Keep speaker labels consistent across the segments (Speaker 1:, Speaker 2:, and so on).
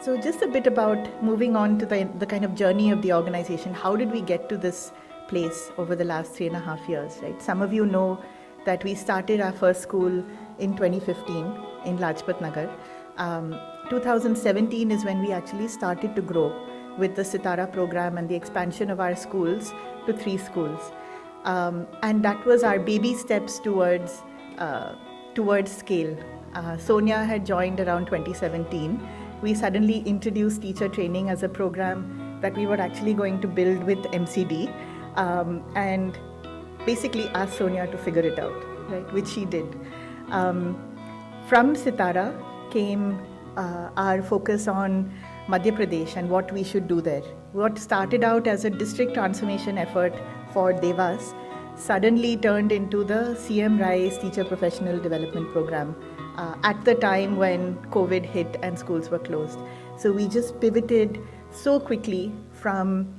Speaker 1: So just a bit about moving on to the kind of journey of the organization. How did we get to this place over the last 3.5 years, right? Some of you know that we started our first school in 2015 in Lajpat Nagar. 2017 is when we actually started to grow with the Sitara program and the expansion of our schools to 3 schools. And that was our baby steps towards scale. Sonia had joined around 2017. We suddenly introduced teacher training as a program that we were actually going to build with MCD, and basically asked Sonia to figure it out, right, which she did. From Sitara came our focus on Madhya Pradesh and what we should do there. What started out as a district transformation effort for Devas suddenly turned into the CM Rai's Teacher Professional Development Program at the time when COVID hit and schools were closed. So we just pivoted so quickly from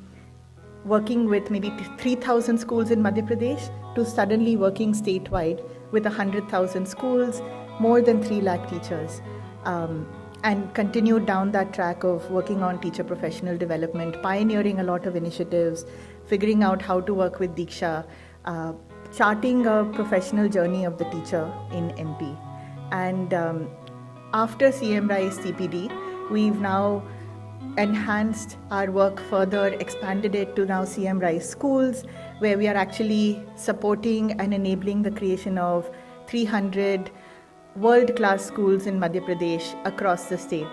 Speaker 1: working with maybe 3,000 schools in Madhya Pradesh to suddenly working statewide with 100,000 schools, more than 3 lakh teachers. And continued down that track of working on teacher professional development, pioneering a lot of initiatives, figuring out how to work with Diksha, charting a professional journey of the teacher in MP. And after CM Rai's CPD, we've now enhanced our work further, expanded it to now CM Rai's schools, where we are actually supporting and enabling the creation of 300 world-class schools in Madhya Pradesh across the state.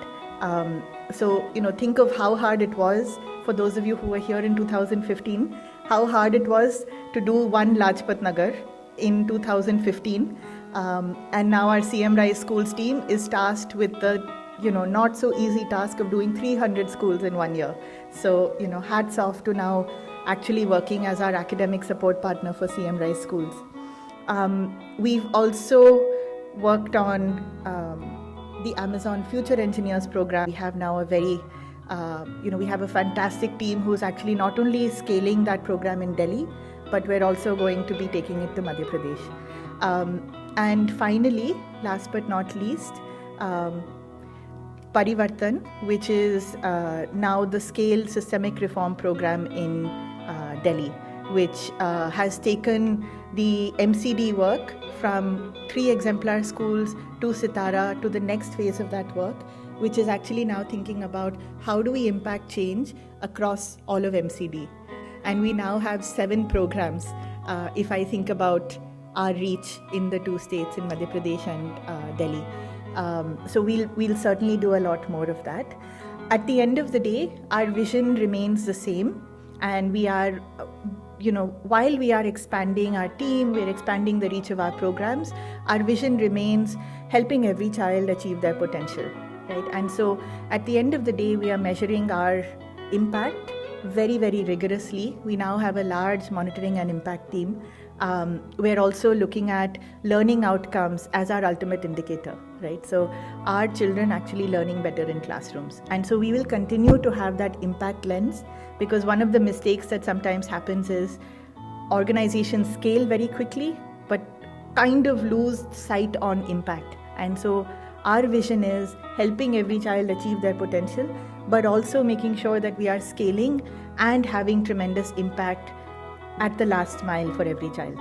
Speaker 1: So, think of how hard it was for those of you who were here in 2015, how hard it was to do one Lajpat Nagar in 2015. And now our CM Rai schools team is tasked with the, not so easy task of doing 300 schools in 1 year. So, hats off to now actually working as our academic support partner for CM Rai schools. We've also worked on the Amazon Future Engineers program. We have now we have a fantastic team who's actually not only scaling that program in Delhi, but we're also going to be taking it to Madhya Pradesh. And finally, last but not least, Parivartan, which is now the scale systemic reform program in Delhi, which has taken the MCD work from 3 exemplar schools to Sitara to the next phase of that work, which is actually now thinking about how do we impact change across all of MCD. And we now have 7 programs, if I think about our reach in the 2 states in Madhya Pradesh and Delhi. So we'll certainly do a lot more of that. At the end of the day, our vision remains the same, and we are, while we are expanding our team, we're expanding the reach of our programs, our vision remains helping every child achieve their potential, right? And so at the end of the day, we are measuring our impact very, very rigorously. We now have a large monitoring and impact team. We're also looking at learning outcomes as our ultimate indicator, right? So are children actually learning better in classrooms? And so we will continue to have that impact lens, because one of the mistakes that sometimes happens is organizations scale very quickly, but kind of lose sight on impact. And so our vision is helping every child achieve their potential, but also making sure that we are scaling and having tremendous impact at the last mile for every child.